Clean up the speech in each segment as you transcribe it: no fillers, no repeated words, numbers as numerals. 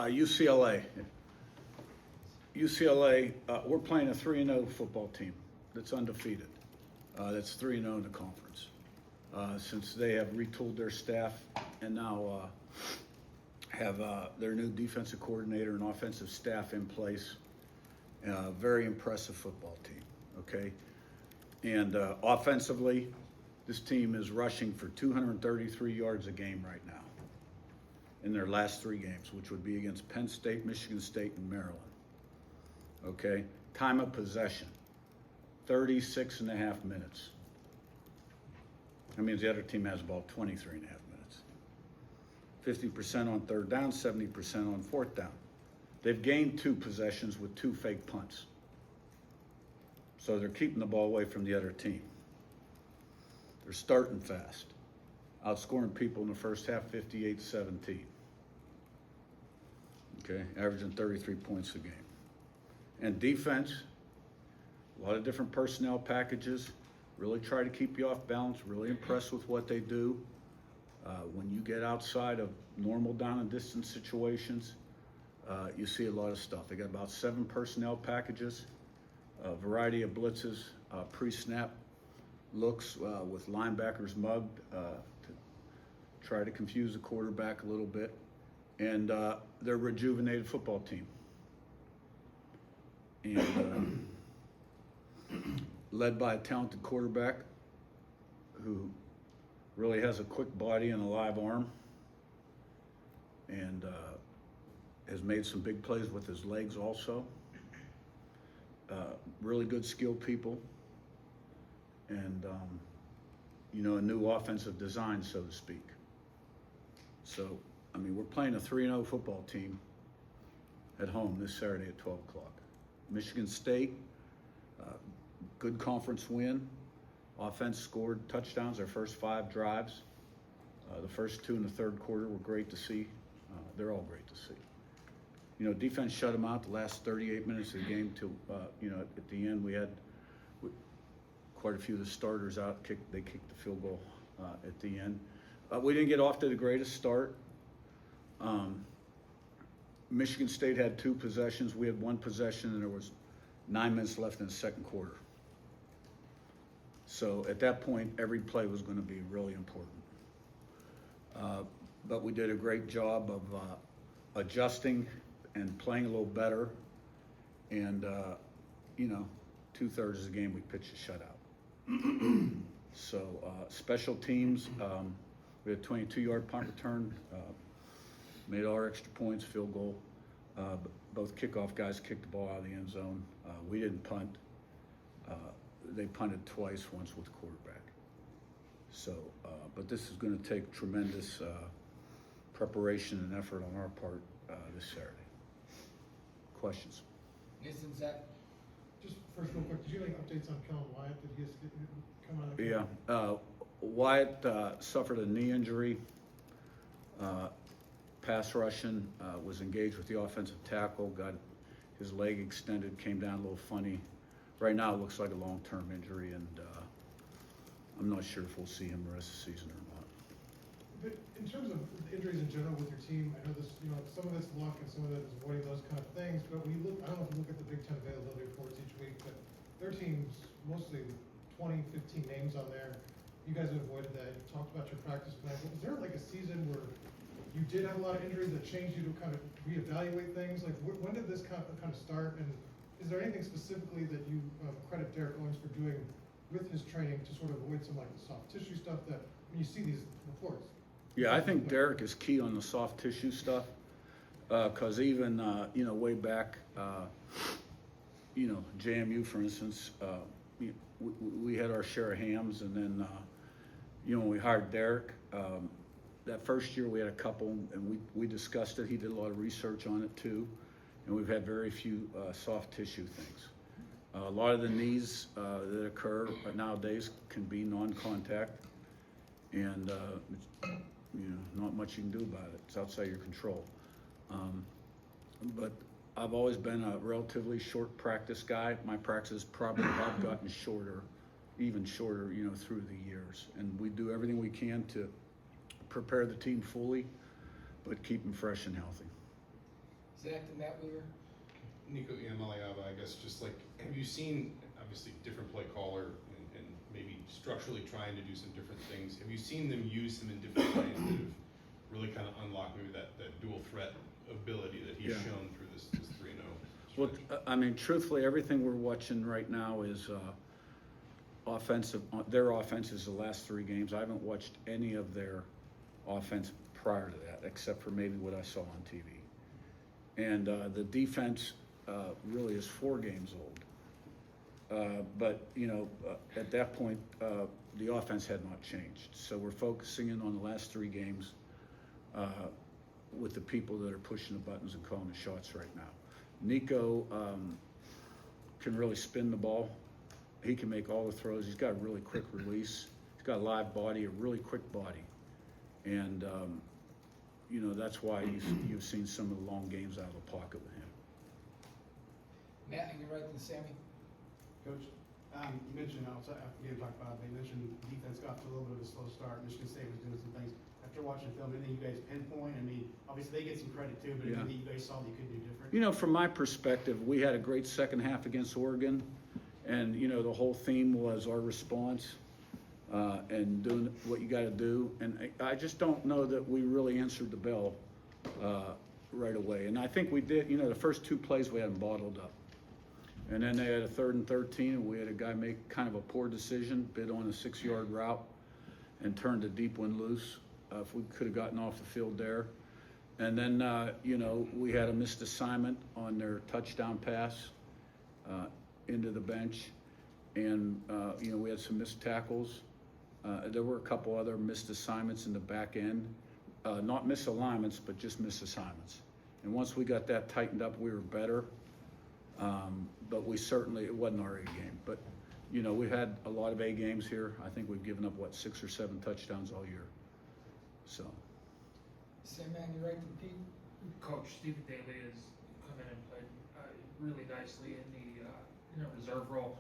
UCLA. UCLA, we're playing a 3-0 football team that's undefeated. That's 3-0 in the conference. Since they have retooled their staff and now have their new defensive coordinator and offensive staff in place. Very impressive football team, okay? And offensively, this team is rushing for 233 yards a game right now in their last 3 games, which would be against Penn State, Michigan State, and Maryland. Okay? Time of possession, 36 and a half minutes. That means the other team has about 23 and a half minutes. 50% on third down, 70% on fourth down. They've gained 2 possessions with 2 fake punts. So they're keeping the ball away from the other team. They're starting fast, outscoring people in the first half 58-17. Okay, averaging 33 points a game. And defense, a lot of different personnel packages, really try to keep you off balance, really impressed with what they do. When you get outside of normal down and distance situations, you see a lot of stuff. They got about 7 personnel packages, a variety of blitzes, pre-snap looks with linebackers mugged to try to confuse the quarterback a little bit. And they're a rejuvenated football team. And led by a talented quarterback who really has a quick body and a live arm, and has made some big plays with his legs also. Really good skilled people, and a new offensive design, so to speak. So, I mean, we're playing a 3-0 football team at home this Saturday at 12 o'clock. Michigan State, good conference win. Offense scored touchdowns their first 5 drives. The first 2 in the third quarter were great to see. They're all great to see. Defense shut them out the last 38 minutes of the game till, at the end we had quite a few of the starters out. They kicked the field goal at the end. We didn't get off to the greatest start. Michigan State had 2 possessions. We had 1 possession, and there was 9 minutes left in the second quarter. So at that point, every play was going to be really important. But we did a great job of adjusting and playing a little better. And, 2/3 of the game we pitched a shutout. So special teams, we had a 22-yard punt return, made all our extra points, field goal. Both kickoff guys kicked the ball out of the end zone. We didn't punt. They punted twice, once with the quarterback. So, but this is going to take tremendous preparation and effort on our part this Saturday. Questions? Yes, and Zach. Just first, real quick, did you have any updates on Kellen Wyatt? Did he come out of the Yeah, Wyatt suffered a knee injury. Pass rushing, was engaged with the offensive tackle, got his leg extended, came down a little funny. Right now it looks like a long-term injury, and I'm not sure if we'll see him the rest of the season or not. But in terms of injuries in general with your team, I know this, some of it's luck and some of it is avoiding those kind of things, but when you look, I don't know if you look at the Big Ten availability reports each week, but their team's mostly 20, 15 names on there. You guys have avoided that. You talked about your practice plan. But was there like a season where you did have a lot of injuries that changed you to kind of reevaluate things? Like when did this kind of start? And is there anything specifically that you credit Derek Owens for doing with his training to sort of avoid some like the soft tissue stuff that when you see these reports? Yeah, I think Derek is key on the soft tissue stuff, because even way back, JMU for instance, we had our share of hams, and then when we hired Derek, that first year we had a couple, and we discussed it. He did a lot of research on it too, and we've had very few soft tissue things. A lot of the knees that occur nowadays can be non-contact, and not much you can do about it. It's outside your control. But I've always been a relatively short practice guy. My practices probably have gotten shorter, even shorter, through the years. And we do everything we can to prepare the team fully, but keep them fresh and healthy. Zach and Matt Weaver. Nico Iamaleava, I guess, just like, have you seen, obviously, different play caller and maybe structurally trying to do some different things? Have you seen them use them in different ways that have really kind of unlocked maybe that dual threat ability that he's shown through this 3-0? Well, I mean, truthfully, everything we're watching right now is offensive. Their offense is the last 3 games. I haven't watched any of their offense prior to that, except for maybe what I saw on TV. And the defense really is 4 games old. But, at that point, the offense had not changed. So we're focusing in on the last 3 games with the people that are pushing the buttons and calling the shots right now. Nico can really spin the ball. He can make all the throws. He's got a really quick release. He's got a live body, a really quick body. And, that's why you've seen some of the long games out of the pocket with him. Matt, and you're right to Sammy. Coach, you mentioned, I forget to talk about it, but you mentioned defense got off to a little bit of a slow start. Michigan State was doing some things. After watching film, anything you guys pinpoint? I mean, obviously they get some credit too, but anything that you guys saw that you could do different? From my perspective, we had a great second half against Oregon. And, the whole theme was our response and doing what you got to do. And I just don't know that we really answered the bell right away. And I think we did, the first 2 plays we had them bottled up. And then they had a 3rd and 13, and we had a guy make kind of a poor decision, bid on a 6-yard route and turned a deep one loose. If we could have gotten off the field there. And then, we had a missed assignment on their touchdown pass into the bench. And, we had some missed tackles. There were a couple other missed assignments in the back end. Not misalignments, but just missed assignments. And once we got that tightened up, we were better. But it wasn't our A game. But, we had a lot of A games here. I think we've given up, 6 or 7 touchdowns all year. So. Sam, man, you're right to Pete. Coach Stephen Daly has come in and played really nicely in the reserve role.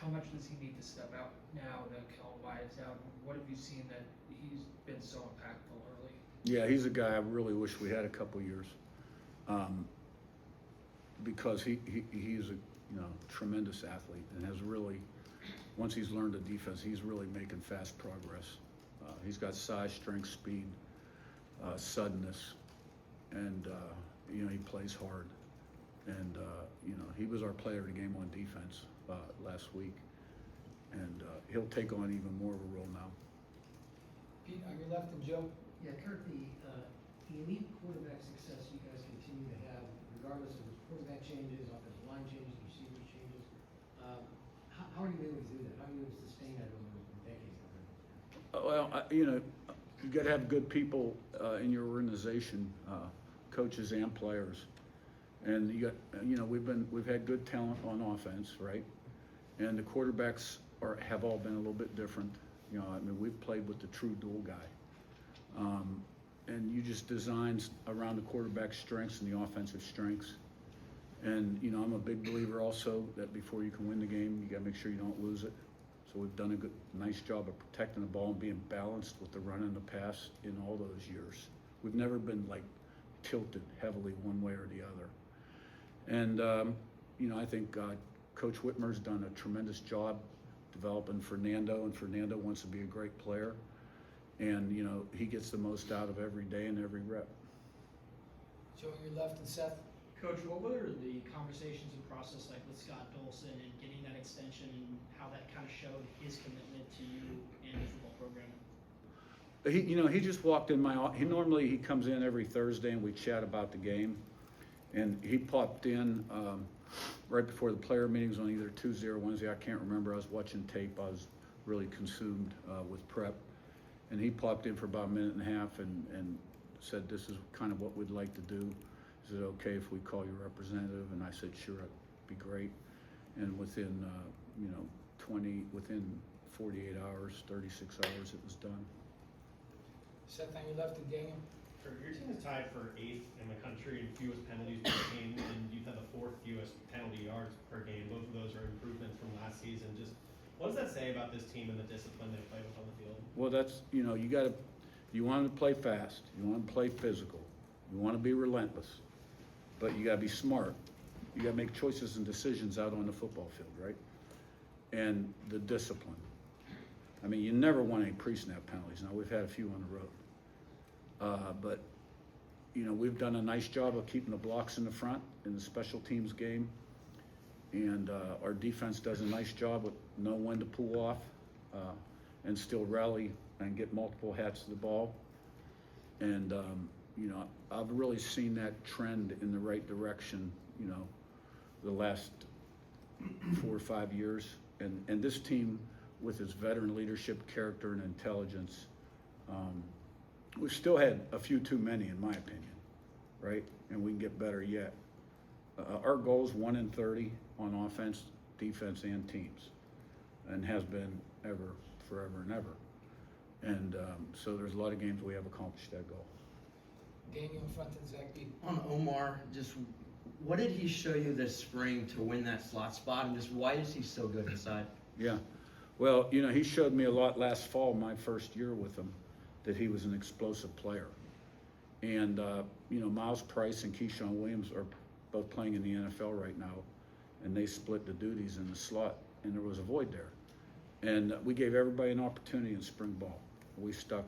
How much does he need to step out now that Kellen White is out? What have you seen that he's been so impactful early? Yeah, he's a guy I really wish we had a couple years, because he's a tremendous athlete and has really, once he's learned the defense, he's really making fast progress. He's got size, strength, speed, suddenness, and he plays hard. And he was our player of the game on defense last week, and he'll take on even more of a role now. Pete, on your left, and Joe. Yeah, Curt, the elite quarterback success you guys continue to have, regardless of if quarterback changes, offensive line changes, receiver changes, how are you able to do that? How are you able to sustain that over decades? Well, you got to have good people in your organization, coaches and players, and we've had good talent on offense, right? And the quarterbacks have all been a little bit different. We've played with the true dual guy, and you just design around the quarterback's strengths and the offensive strengths. And I'm a big believer also that before you can win the game, you got to make sure you don't lose it. So we've done a nice job of protecting the ball and being balanced with the run and the pass in all those years. We've never been tilted heavily one way or the other. And I think Coach Whitmer's done a tremendous job developing Fernando, and Fernando wants to be a great player. And he gets the most out of every day and every rep. Joe, on your left, and Seth. Coach, what were the conversations and process like with Scott Dolson and getting that extension, and how that kind of showed his commitment to you and the football program? He just walked in my office. He comes in every Thursday and we chat about the game. And he popped in right before the player meetings on either Tuesday or Wednesday. I can't remember. I was watching tape. I was really consumed with prep. And he popped in for about a minute and a half and said, "This is kind of what we'd like to do. Is it okay if we call your representative?" And I said, "Sure, it'd be great." And within 48 hours, 36 hours, it was done. Seth, on your left, and Daniel. Your team is tied for 8th in the country in fewest penalties per game, and you've had the 4th fewest penalty yards per game. Both of those are improvements from last season. Just what does that say about this team and the discipline they play with on the field? Well, that's you want to play fast. You want to play physical. You want to be relentless. but you gotta be smart. You gotta make choices and decisions out on the football field, right? And the discipline. I mean, you never want any pre-snap penalties. Now, we've had a few on the road. But, you know, we've done a nice job of keeping the blocks in the front in the special teams game. And our defense does a nice job with knowing when to pull off and still rally and get multiple hats to the ball. And, you know, I've really seen that trend in the right direction, you know, the last 4 or 5 years. And this team, with its veteran leadership, character, and intelligence, we've still had a few too many, in my opinion, right? And we can get better yet. Our goal is 1 in 30 on offense, defense, and teams, and has been ever, forever and ever. And so there's a lot of games we have accomplished that goal. Daniel in front of Zach Beat. On Omar, just what did he show you this spring to win that slot spot, and just why is he so good inside? Yeah. Well, you know, he showed me a lot last fall, my first year with him, that he was an explosive player. And, you know, Miles Price and Keyshawn Williams are both playing in the NFL right now, and they split the duties in the slot, and there was a void there. And we gave everybody an opportunity in spring ball. We stuck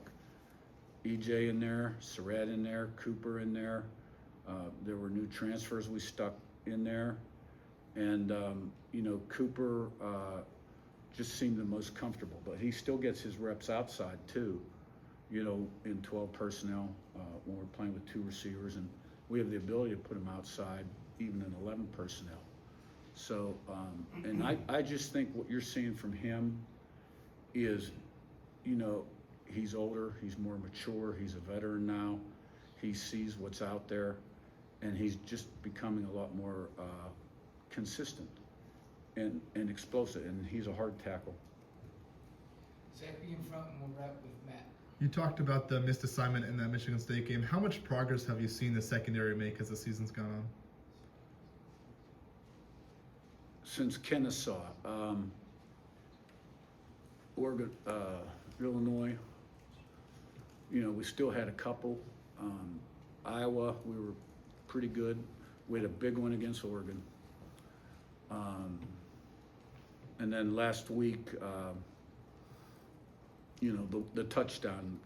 EJ in there, Surratt in there, Cooper in there. There were new transfers we stuck in there. And, you know, Cooper just seemed the most comfortable, but he still gets his reps outside too, you know, in 12 personnel when we're playing with 2 receivers, and we have the ability to put him outside even in 11 personnel. So, and I just think what you're seeing from him is, you know, he's older, he's more mature, he's a veteran now, he sees what's out there, and he's just becoming a lot more consistent and explosive, and he's a hard tackle. Zach Beat in front, and we'll wrap with Matt. You talked about the missed assignment in that Michigan State game. How much progress have you seen the secondary make as the season's gone on? Since Kennesaw, Oregon, Illinois, you know, we still had a couple. Iowa, we were pretty good. We had a big one against Oregon. And then last week, you know, the touchdown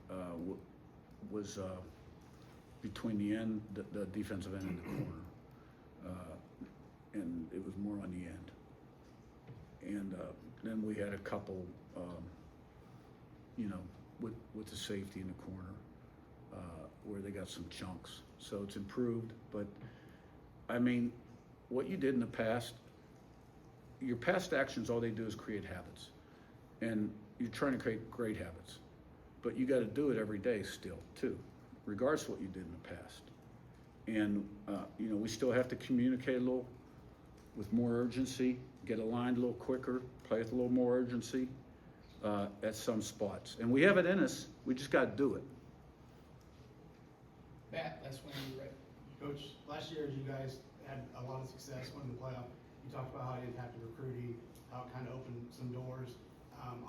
was between the end, the defensive end and the corner. And it was more on the end. And then we had a couple, you know, with the safety in the corner, where they got some chunks. So it's improved, but I mean, what you did in the past, your past actions, all they do is create habits. And you're trying to create great habits, but you got to do it every day still too, regardless of what you did in the past. And you know, we still have to communicate a little with more urgency, get aligned a little quicker, play with a little more urgency at some spots. And we have it in us, we just got to do it. Matt, that's when you're ready. Coach, last year you guys had a lot of success winning the playoff. You talked about how it impacted recruiting, how it kind of opened some doors.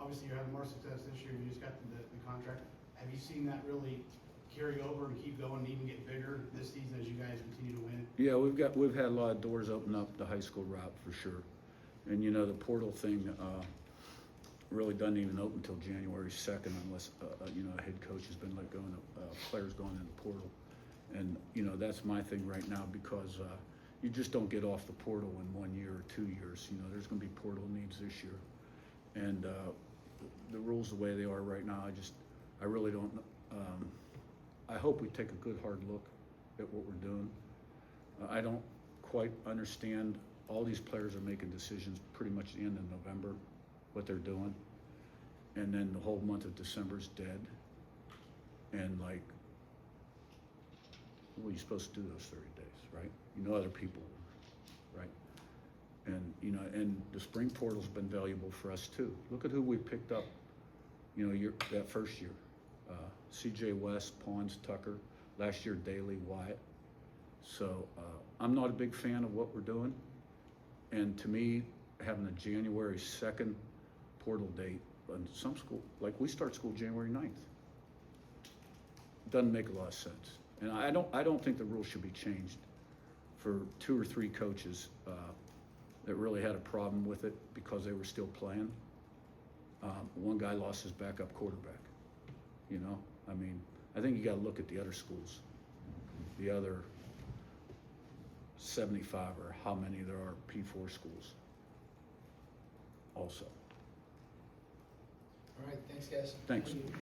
Obviously, you're having more success this year. You just got the contract. Have you seen that really carry over and keep going and even get bigger this season as you guys continue to win? Yeah, we've had a lot of doors open up the high school route for sure. And you know, the portal thing really doesn't even open until January 2nd unless you know, a head coach has been let go and players going in the portal. And you know, that's my thing right now, because you just don't get off the portal in 1 year or 2 years. You know, there's going to be portal needs this year. And the rules the way they are right now, I really don't. I hope we take a good hard look at what we're doing. I don't quite understand. All these players are making decisions pretty much the end of November, what they're doing, and then the whole month of December is dead. And like, what are you supposed to do those 30 days, right? You know, other people, right? And you know, and the spring portal's been valuable for us too. Look at who we picked up, you know, that first year. C.J. West, Pons, Tucker, last year Daly, Wyatt. So I'm not a big fan of what we're doing. And to me, having a January 2nd portal date, in some school, like we start school January 9th, doesn't make a lot of sense. And I don't think the rules should be changed for 2 or 3 coaches that really had a problem with it because they were still playing. One guy lost his backup quarterback. You know, I mean, I think you got to look at the other schools, the other 75 or how many there are P4 schools also. All right, thanks, guys. Thanks.